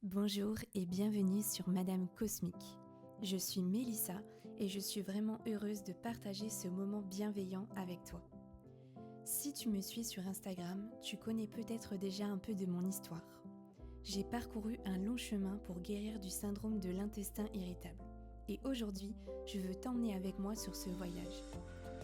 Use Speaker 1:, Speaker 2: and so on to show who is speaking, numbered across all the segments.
Speaker 1: Bonjour et bienvenue sur Madame Cosmique. Je suis Mélissa et je suis vraiment heureuse de partager ce moment bienveillant avec toi. Si tu me suis sur Instagram, tu connais peut-être déjà un peu de mon histoire. J'ai parcouru un long chemin pour guérir du syndrome de l'intestin irritable. Et aujourd'hui, je veux t'emmener avec moi sur ce voyage.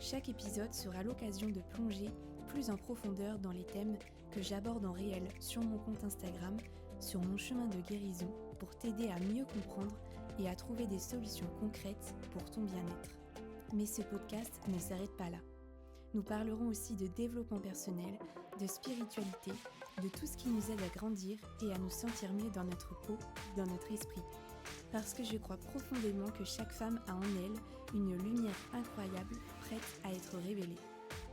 Speaker 1: Chaque épisode sera l'occasion de plonger plus en profondeur dans les thèmes que j'aborde en réel sur mon compte Instagram, sur mon chemin de guérison, pour t'aider à mieux comprendre et à trouver des solutions concrètes pour ton bien-être. Mais ce podcast ne s'arrête pas là. Nous parlerons aussi de développement personnel, de spiritualité, de tout ce qui nous aide à grandir et à nous sentir mieux dans notre peau, dans notre esprit. Parce que je crois profondément que chaque femme a en elle une lumière incroyable prête à être révélée.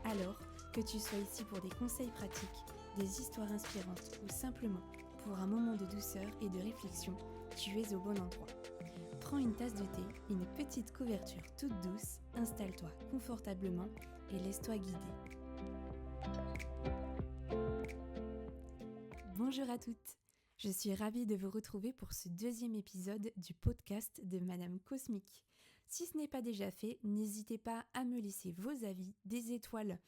Speaker 1: Alors, que tu sois ici pour des conseils pratiques, des histoires inspirantes ou simplement pour un moment de douceur et de réflexion, tu es au bon endroit. Prends une tasse de thé, une petite couverture toute douce, installe-toi confortablement et laisse-toi guider. Bonjour à toutes! Je suis ravie de vous retrouver pour ce deuxième épisode du podcast de Madame Cosmique. Si ce n'est pas déjà fait, n'hésitez pas à me laisser vos avis, des étoiles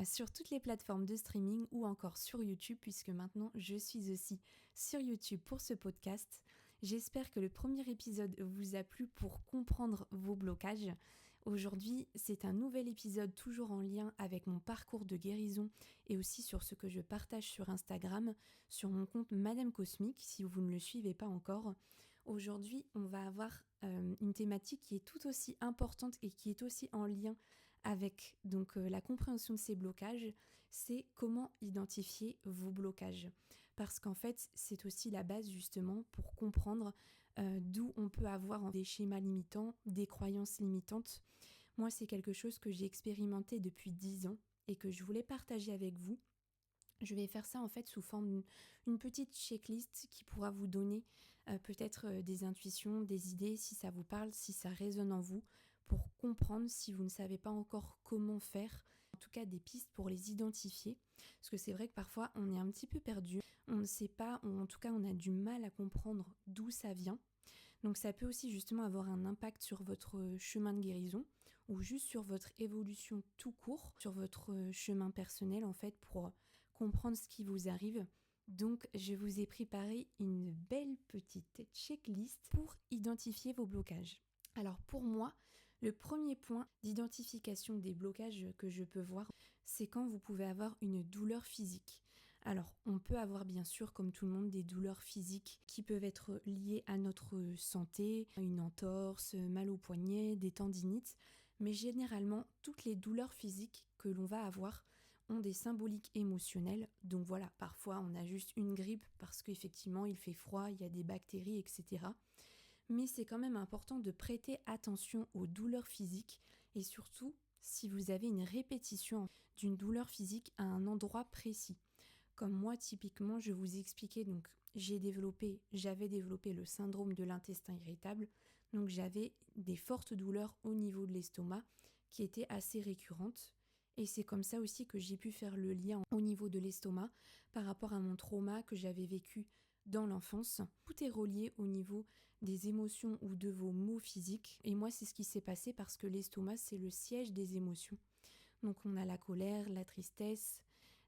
Speaker 1: sur toutes les plateformes de streaming ou encore sur YouTube, puisque maintenant je suis aussi sur YouTube pour ce podcast. J'espère que le premier épisode vous a plu pour comprendre vos blocages. Aujourd'hui, c'est un nouvel épisode toujours en lien avec mon parcours de guérison et aussi sur ce que je partage sur Instagram, sur mon compte Madame Cosmique, si vous ne le suivez pas encore. Aujourd'hui, on va avoir une thématique qui est tout aussi importante et qui est aussi en lien avec la compréhension de ces blocages, c'est comment identifier vos blocages. Parce qu'en fait, c'est aussi la base justement pour comprendre d'où on peut avoir des schémas limitants, des croyances limitantes. Moi, c'est quelque chose que j'ai expérimenté depuis 10 ans et que je voulais partager avec vous. Je vais faire ça en fait sous forme d'une petite checklist qui pourra vous donner peut-être des intuitions, des idées, si ça vous parle, si ça résonne en vous, pour comprendre si vous ne savez pas encore comment faire, en tout cas des pistes pour les identifier. Parce que c'est vrai que parfois on est un petit peu perdu, on ne sait pas, ou en tout cas on a du mal à comprendre d'où ça vient. Donc ça peut aussi justement avoir un impact sur votre chemin de guérison ou juste sur votre évolution tout court, sur votre chemin personnel en fait pour comprendre ce qui vous arrive. Donc je vous ai préparé une belle petite checklist pour identifier vos blocages. Alors pour moi, le premier point d'identification des blocages que je peux voir, c'est quand vous pouvez avoir une douleur physique. Alors on peut avoir bien sûr comme tout le monde des douleurs physiques qui peuvent être liées à notre santé, une entorse, mal au poignet, des tendinites, mais généralement toutes les douleurs physiques que l'on va avoir ont des symboliques émotionnelles. Donc voilà, parfois on a juste une grippe parce qu'effectivement il fait froid, il y a des bactéries, etc. Mais c'est quand même important de prêter attention aux douleurs physiques et surtout si vous avez une répétition d'une douleur physique à un endroit précis. Comme moi typiquement je vous ai expliqué, donc j'avais développé le syndrome de l'intestin irritable, donc j'avais des fortes douleurs au niveau de l'estomac qui étaient assez récurrentes. Et c'est comme ça aussi que j'ai pu faire le lien au niveau de l'estomac par rapport à mon trauma que j'avais vécu dans l'enfance. Tout est relié au niveau des émotions ou de vos maux physiques. Et moi, c'est ce qui s'est passé parce que l'estomac, c'est le siège des émotions. Donc on a la colère, la tristesse,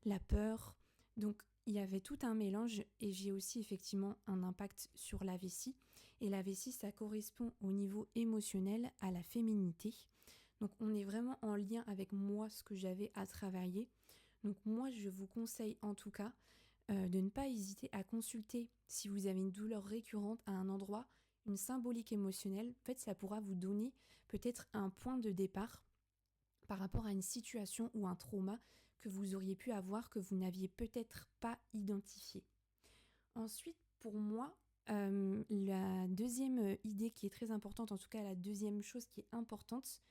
Speaker 1: la peur. Donc il y avait tout un mélange et j'ai aussi effectivement un impact sur la vessie. Et la vessie, ça correspond au niveau émotionnel à la féminité. Donc on est vraiment en lien avec moi, ce que j'avais à travailler. Donc moi, je vous conseille en tout cas de ne pas hésiter à consulter si vous avez une douleur récurrente à un endroit, une symbolique émotionnelle. En fait, ça pourra vous donner peut-être un point de départ par rapport à une situation ou un trauma que vous auriez pu avoir que vous n'aviez peut-être pas identifié. Ensuite, pour moi, la deuxième idée qui est très importante, en tout cas la deuxième chose qui est importante,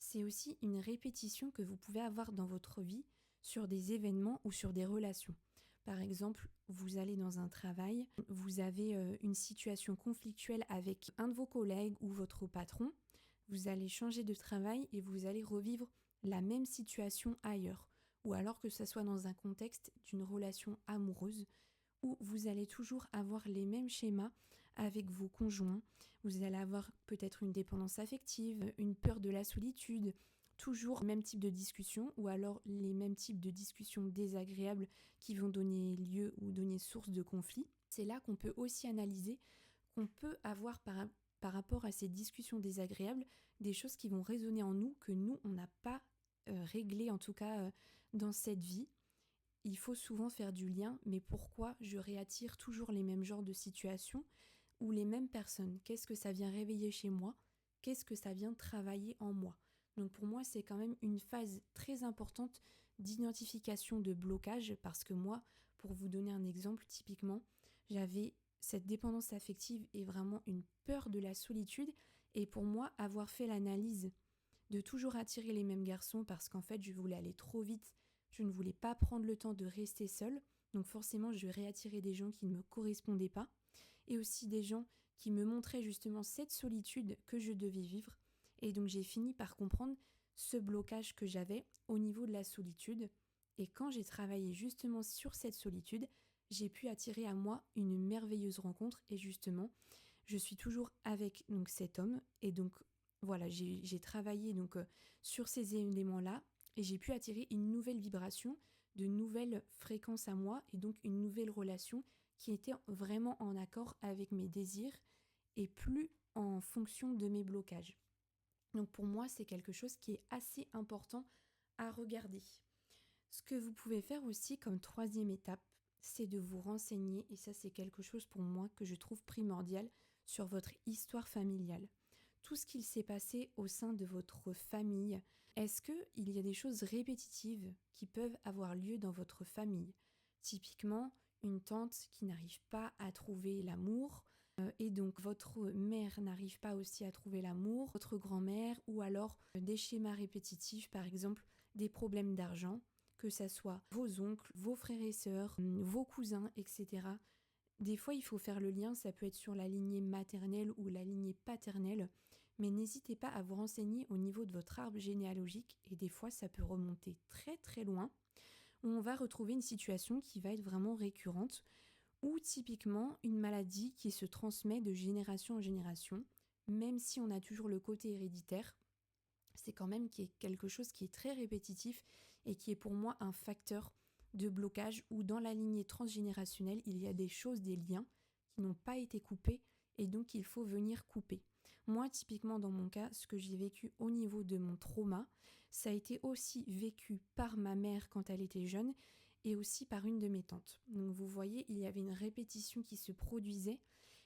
Speaker 1: c'est aussi une répétition que vous pouvez avoir dans votre vie sur des événements ou sur des relations. Par exemple, vous allez dans un travail, vous avez une situation conflictuelle avec un de vos collègues ou votre patron, vous allez changer de travail et vous allez revivre la même situation ailleurs. Ou alors que ce soit dans un contexte d'une relation amoureuse où vous allez toujours avoir les mêmes schémas avec vos conjoints. Vous allez avoir peut-être une dépendance affective, une peur de la solitude, toujours le même type de discussion ou alors les mêmes types de discussions désagréables qui vont donner lieu ou donner source de conflit. C'est là qu'on peut aussi analyser qu'on peut avoir par rapport à ces discussions désagréables des choses qui vont résonner en nous que nous, on n'a pas réglé en tout cas dans cette vie. Il faut souvent faire du lien, mais pourquoi je réattire toujours les mêmes genres de situations ou les mêmes personnes? Qu'est-ce que ça vient réveiller chez moi? Qu'est-ce que ça vient travailler en moi? Donc pour moi, c'est quand même une phase très importante d'identification de blocage parce que moi, pour vous donner un exemple, typiquement, j'avais cette dépendance affective et vraiment une peur de la solitude. Et pour moi, avoir fait l'analyse de toujours attirer les mêmes garçons parce qu'en fait, je voulais aller trop vite, je ne voulais pas prendre le temps de rester seule. Donc forcément, je réattirais des gens qui ne me correspondaient pas et aussi des gens qui me montraient justement cette solitude que je devais vivre. Et donc j'ai fini par comprendre ce blocage que j'avais au niveau de la solitude. Et quand j'ai travaillé justement sur cette solitude, j'ai pu attirer à moi une merveilleuse rencontre et justement, je suis toujours avec donc cet homme et donc voilà, j'ai travaillé donc sur ces éléments-là et j'ai pu attirer une nouvelle vibration, de nouvelles fréquences à moi et donc une nouvelle relation qui était vraiment en accord avec mes désirs et plus en fonction de mes blocages. Donc pour moi, c'est quelque chose qui est assez important à regarder. Ce que vous pouvez faire aussi comme troisième étape, c'est de vous renseigner, et ça c'est quelque chose pour moi que je trouve primordial, sur votre histoire familiale. Tout ce qu'il s'est passé au sein de votre famille, est-ce qu'il y a des choses répétitives qui peuvent avoir lieu dans votre famille? Typiquement, une tante qui n'arrive pas à trouver l'amour, et donc votre mère n'arrive pas aussi à trouver l'amour, votre grand-mère, ou alors des schémas répétitifs, par exemple des problèmes d'argent, que ça soit vos oncles, vos frères et sœurs, vos cousins, etc. Des fois, il faut faire le lien, ça peut être sur la lignée maternelle ou la lignée paternelle, mais n'hésitez pas à vous renseigner au niveau de votre arbre généalogique, et des fois, ça peut remonter très très loin, où on va retrouver une situation qui va être vraiment récurrente, ou typiquement une maladie qui se transmet de génération en génération, même si on a toujours le côté héréditaire, c'est quand même quelque chose qui est très répétitif et qui est pour moi un facteur de blocage où dans la lignée transgénérationnelle, il y a des choses, des liens qui n'ont pas été coupés et donc il faut venir couper. Moi, typiquement dans mon cas, ce que j'ai vécu au niveau de mon trauma, ça a été aussi vécu par ma mère quand elle était jeune et aussi par une de mes tantes. Donc vous voyez, il y avait une répétition qui se produisait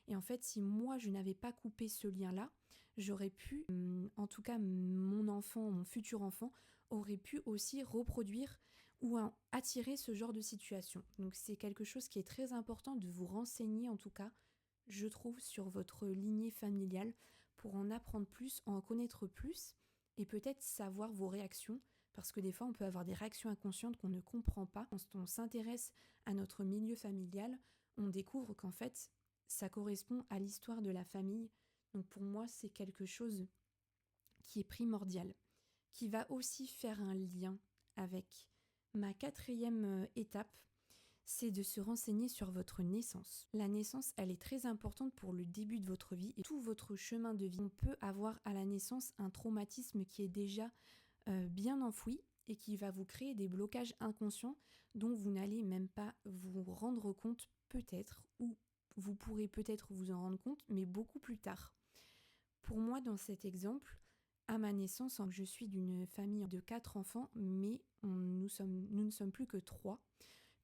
Speaker 1: et en fait, si moi je n'avais pas coupé ce lien-là, j'aurais pu, en tout cas mon enfant, mon futur enfant, aurait pu aussi reproduire ou attirer ce genre de situation. Donc c'est quelque chose qui est très important de vous renseigner en tout cas, je trouve, sur votre lignée familiale pour en apprendre plus, en connaître plus et peut-être savoir vos réactions parce que des fois on peut avoir des réactions inconscientes qu'on ne comprend pas. Quand on s'intéresse à notre milieu familial, on découvre qu'en fait ça correspond à l'histoire de la famille. Donc pour moi c'est quelque chose qui est primordial, qui va aussi faire un lien avec ma quatrième étape, c'est de se renseigner sur votre naissance. La naissance, elle est très importante pour le début de votre vie et tout votre chemin de vie. On peut avoir à la naissance un traumatisme qui est déjà bien enfoui et qui va vous créer des blocages inconscients dont vous n'allez même pas vous rendre compte peut-être, ou vous pourrez peut-être vous en rendre compte, mais beaucoup plus tard. Pour moi, dans cet exemple, à ma naissance, je suis d'une famille de 4 enfants, mais nous ne sommes plus que 3,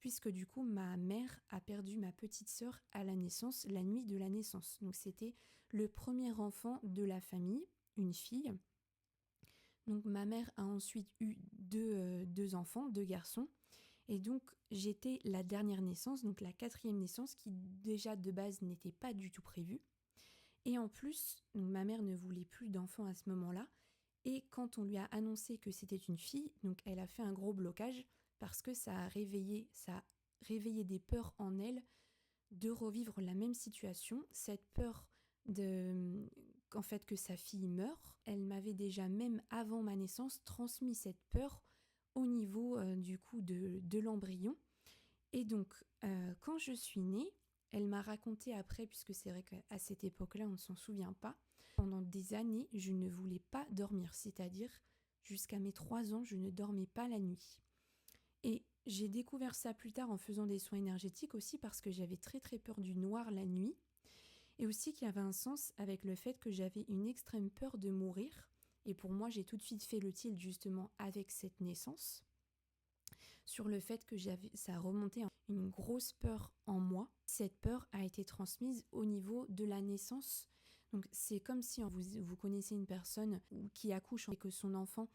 Speaker 1: puisque du coup, ma mère a perdu ma petite sœur à la naissance, la nuit de la naissance. Donc c'était le premier enfant de la famille, une fille. Donc ma mère a ensuite eu deux enfants, 2 garçons. Et donc j'étais la dernière naissance, donc la 4e naissance, qui déjà de base n'était pas du tout prévue. Et en plus, ma mère ne voulait plus d'enfants à ce moment-là. Et quand on lui a annoncé que c'était une fille, donc elle a fait un gros blocage parce que ça a réveillé des peurs en elle de revivre la même situation, cette peur qu'en fait que sa fille meure. Elle m'avait déjà, même avant ma naissance, transmis cette peur au niveau du coup de l'embryon. Et donc, quand je suis née, elle m'a raconté après, puisque c'est vrai qu'à cette époque-là, on ne s'en souvient pas, pendant des années, je ne voulais pas dormir, c'est-à-dire jusqu'à mes 3 ans, je ne dormais pas la nuit. Et j'ai découvert ça plus tard en faisant des soins énergétiques aussi parce que j'avais très très peur du noir la nuit et aussi qu'il y avait un sens avec le fait que j'avais une extrême peur de mourir. Et pour moi, j'ai tout de suite fait le tilt justement avec cette naissance sur le fait que ça remontait une grosse peur en moi. Cette peur a été transmise au niveau de la naissance. Donc c'est comme si vous connaissez une personne qui accouche et que son enfant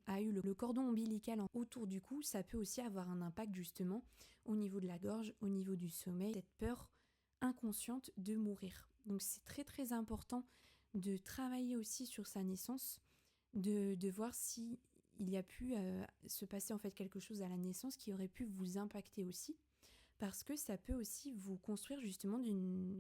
Speaker 1: a eu le cordon ombilical autour du cou, ça peut aussi avoir un impact justement au niveau de la gorge, au niveau du sommeil, cette peur inconsciente de mourir. Donc c'est très très important de travailler aussi sur sa naissance, de voir si il y a pu se passer en fait quelque chose à la naissance qui aurait pu vous impacter aussi, parce que ça peut aussi vous construire justement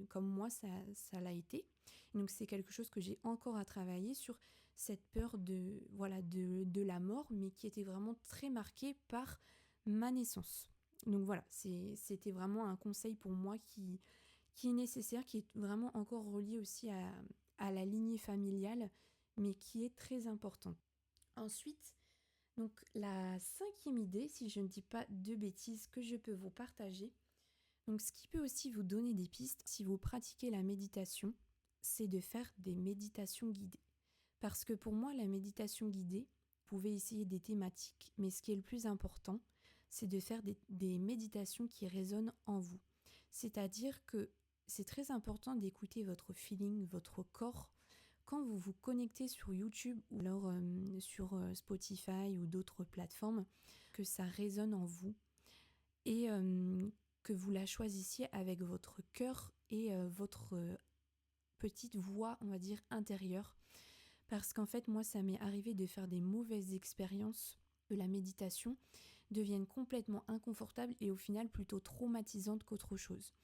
Speaker 1: comme moi ça l'a été. Et donc c'est quelque chose que j'ai encore à travailler sur cette peur de la mort, mais qui était vraiment très marquée par ma naissance. Donc voilà, c'était vraiment un conseil pour moi qui est nécessaire, qui est vraiment encore relié aussi à la lignée familiale, mais qui est très importante. Ensuite, donc la 5e idée, si je ne dis pas de bêtises, que je peux vous partager, donc ce qui peut aussi vous donner des pistes si vous pratiquez la méditation, c'est de faire des méditations guidées. Parce que pour moi, la méditation guidée, vous pouvez essayer des thématiques, mais ce qui est le plus important, c'est de faire des méditations qui résonnent en vous. C'est-à-dire que c'est très important d'écouter votre feeling, votre corps, quand vous vous connectez sur YouTube ou alors sur Spotify ou d'autres plateformes, que ça résonne en vous et que vous la choisissiez avec votre cœur et votre petite voix, on va dire, intérieure. Parce qu'en fait, moi, ça m'est arrivé de faire des mauvaises expériences de la méditation, deviennent complètement inconfortables et au final plutôt traumatisantes qu'autre chose.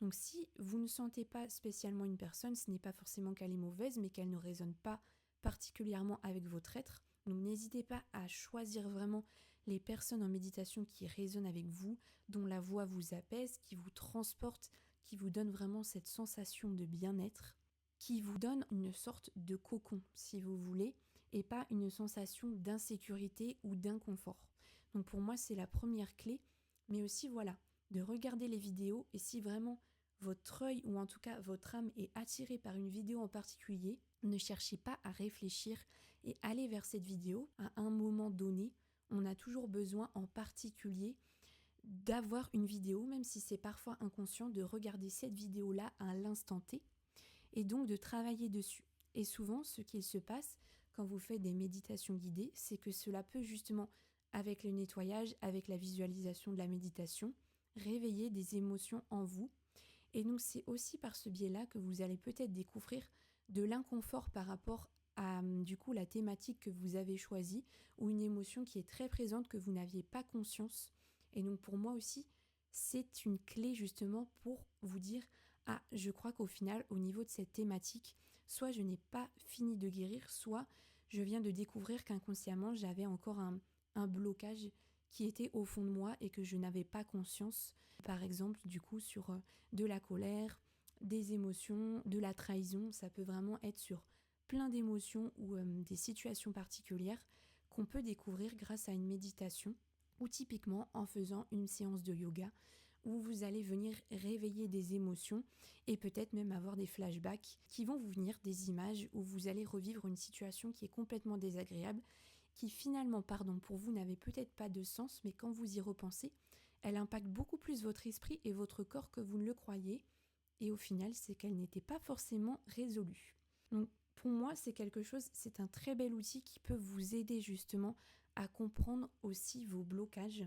Speaker 1: Donc si vous ne sentez pas spécialement une personne, ce n'est pas forcément qu'elle est mauvaise, mais qu'elle ne résonne pas particulièrement avec votre être. Donc n'hésitez pas à choisir vraiment les personnes en méditation qui résonnent avec vous, dont la voix vous apaise, qui vous transporte, qui vous donne vraiment cette sensation de bien-être, qui vous donne une sorte de cocon, si vous voulez, et pas une sensation d'insécurité ou d'inconfort. Donc pour moi, c'est la première clé, mais aussi voilà, de regarder les vidéos et si vraiment votre œil ou en tout cas votre âme est attirée par une vidéo en particulier, ne cherchez pas à réfléchir et allez vers cette vidéo à un moment donné. On a toujours besoin en particulier d'avoir une vidéo, même si c'est parfois inconscient, de regarder cette vidéo-là à l'instant T et donc de travailler dessus. Et souvent, ce qu'il se passe quand vous faites des méditations guidées, c'est que cela peut justement, avec le nettoyage, avec la visualisation de la méditation, réveiller des émotions en vous. Et donc c'est aussi par ce biais-là que vous allez peut-être découvrir de l'inconfort par rapport à du coup la thématique que vous avez choisie ou une émotion qui est très présente que vous n'aviez pas conscience. Et donc pour moi aussi, c'est une clé justement pour vous dire ah, je crois qu'au final, au niveau de cette thématique, soit je n'ai pas fini de guérir, soit je viens de découvrir qu'inconsciemment, j'avais encore un blocage qui était au fond de moi et que je n'avais pas conscience. Par exemple, du coup, sur de la colère, des émotions, de la trahison, ça peut vraiment être sur plein d'émotions ou des situations particulières qu'on peut découvrir grâce à une méditation ou typiquement en faisant une séance de yoga où vous allez venir réveiller des émotions et peut-être même avoir des flashbacks qui vont vous venir des images où vous allez revivre une situation qui est complètement désagréable, qui finalement, pour vous n'avait peut-être pas de sens, mais quand vous y repensez, elle impacte beaucoup plus votre esprit et votre corps que vous ne le croyez. Et au final, c'est qu'elle n'était pas forcément résolue. Donc pour moi, c'est un très bel outil qui peut vous aider justement à comprendre aussi vos blocages.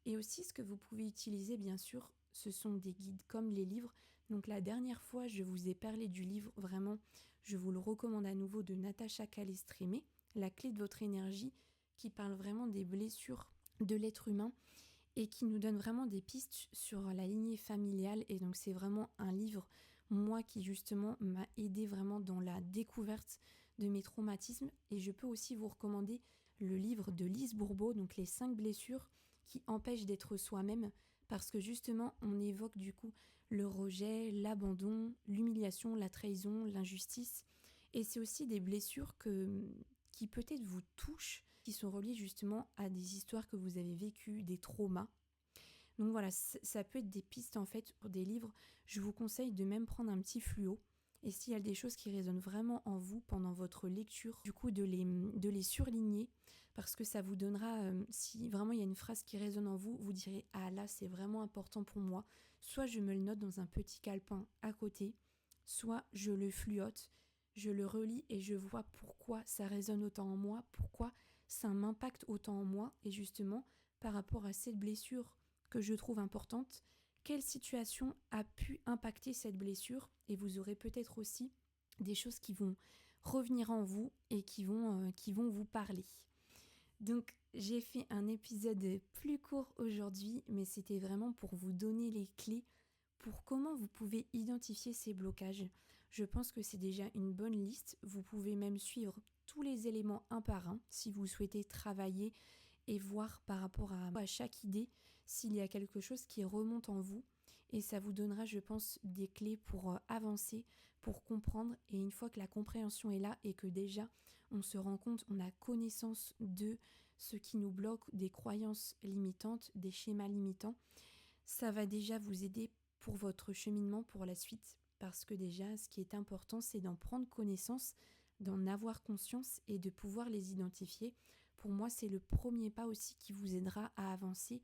Speaker 1: Et aussi, ce que vous pouvez utiliser, bien sûr, ce sont des guides comme les livres. Donc la dernière fois, je vous ai parlé du livre, vraiment, je vous le recommande à nouveau, de Natacha Calestrémé, La clé de votre énergie, qui parle vraiment des blessures de l'être humain et qui nous donne vraiment des pistes sur la lignée familiale. Et donc c'est vraiment un livre, moi, qui justement m'a aidé vraiment dans la découverte de mes traumatismes. Et je peux aussi vous recommander le livre de Lise Bourbeau, donc Les 5 blessures qui empêchent d'être soi-même, parce que justement on évoque du coup le rejet, l'abandon, l'humiliation, la trahison, l'injustice. Et c'est aussi des blessures qui peut-être vous touchent, qui sont reliées justement à des histoires que vous avez vécues, des traumas. Donc voilà, ça peut être des pistes en fait pour des livres. Je vous conseille de même prendre un petit fluo. Et s'il y a des choses qui résonnent vraiment en vous pendant votre lecture, du coup de les surligner, parce que ça vous donnera, si vraiment il y a une phrase qui résonne en vous, vous direz « Ah là, c'est vraiment important pour moi ». Soit je me le note dans un petit calepin à côté, soit je le fluote, je le relis et je vois pourquoi ça résonne autant en moi, pourquoi ça m'impacte autant en moi. Et justement, par rapport à cette blessure que je trouve importante, quelle situation a pu impacter cette blessure, et vous aurez peut-être aussi des choses qui vont revenir en vous et qui vont vous parler. Donc j'ai fait un épisode plus court aujourd'hui, mais c'était vraiment pour vous donner les clés pour comment vous pouvez identifier ces blocages. Je pense que c'est déjà une bonne liste. Vous pouvez même suivre tous les éléments un par un si vous souhaitez travailler et voir par rapport à chaque idée s'il y a quelque chose qui remonte en vous. Et ça vous donnera, je pense, des clés pour avancer, pour comprendre. Et une fois que la compréhension est là et que déjà on se rend compte, on a connaissance de ce qui nous bloque, des croyances limitantes, des schémas limitants, ça va déjà vous aider pour votre cheminement pour la suite. Parce que déjà, ce qui est important, c'est d'en prendre connaissance, d'en avoir conscience et de pouvoir les identifier. Pour moi, c'est le premier pas aussi qui vous aidera à avancer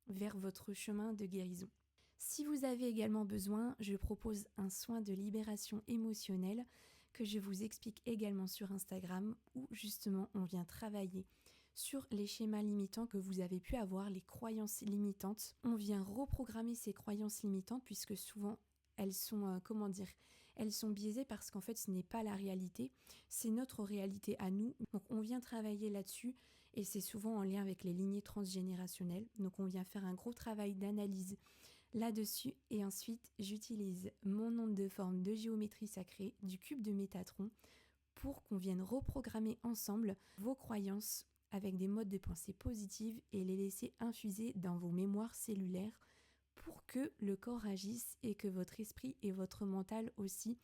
Speaker 1: vers votre chemin de guérison. Si vous avez également besoin, je propose un soin de libération émotionnelle que je vous explique également sur Instagram, où justement on vient travailler sur les schémas limitants que vous avez pu avoir, les croyances limitantes. On vient reprogrammer ces croyances limitantes puisque souvent elles sont, elles sont biaisées parce qu'en fait ce n'est pas la réalité, c'est notre réalité à nous. Donc on vient travailler là-dessus et c'est souvent en lien avec les lignées transgénérationnelles. Donc on vient faire un gros travail d'analyse là-dessus et ensuite j'utilise mon onde de forme de géométrie sacrée du cube de Métatron pour qu'on vienne reprogrammer ensemble vos croyances avec des modes de pensée positives et les laisser infuser dans vos mémoires cellulaires pour que le corps agisse et que votre esprit et votre mental aussi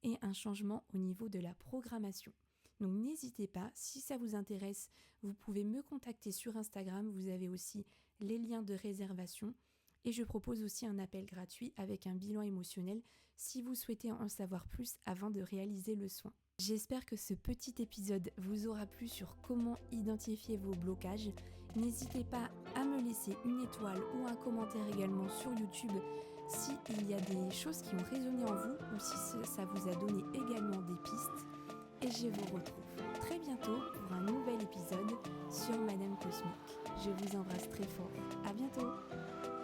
Speaker 1: aient un changement au niveau de la programmation. Donc n'hésitez pas, si ça vous intéresse, vous pouvez me contacter sur Instagram, vous avez aussi les liens de réservation et je propose aussi un appel gratuit avec un bilan émotionnel si vous souhaitez en savoir plus avant de réaliser le soin. J'espère que ce petit épisode vous aura plu sur comment identifier vos blocages. N'hésitez pas à me laisser une étoile ou un commentaire également sur YouTube s'il y a des choses qui ont résonné en vous ou si ça vous a donné également des pistes. Et je vous retrouve très bientôt pour un nouvel épisode sur Madame Cosmique. Je vous embrasse très fort. À bientôt!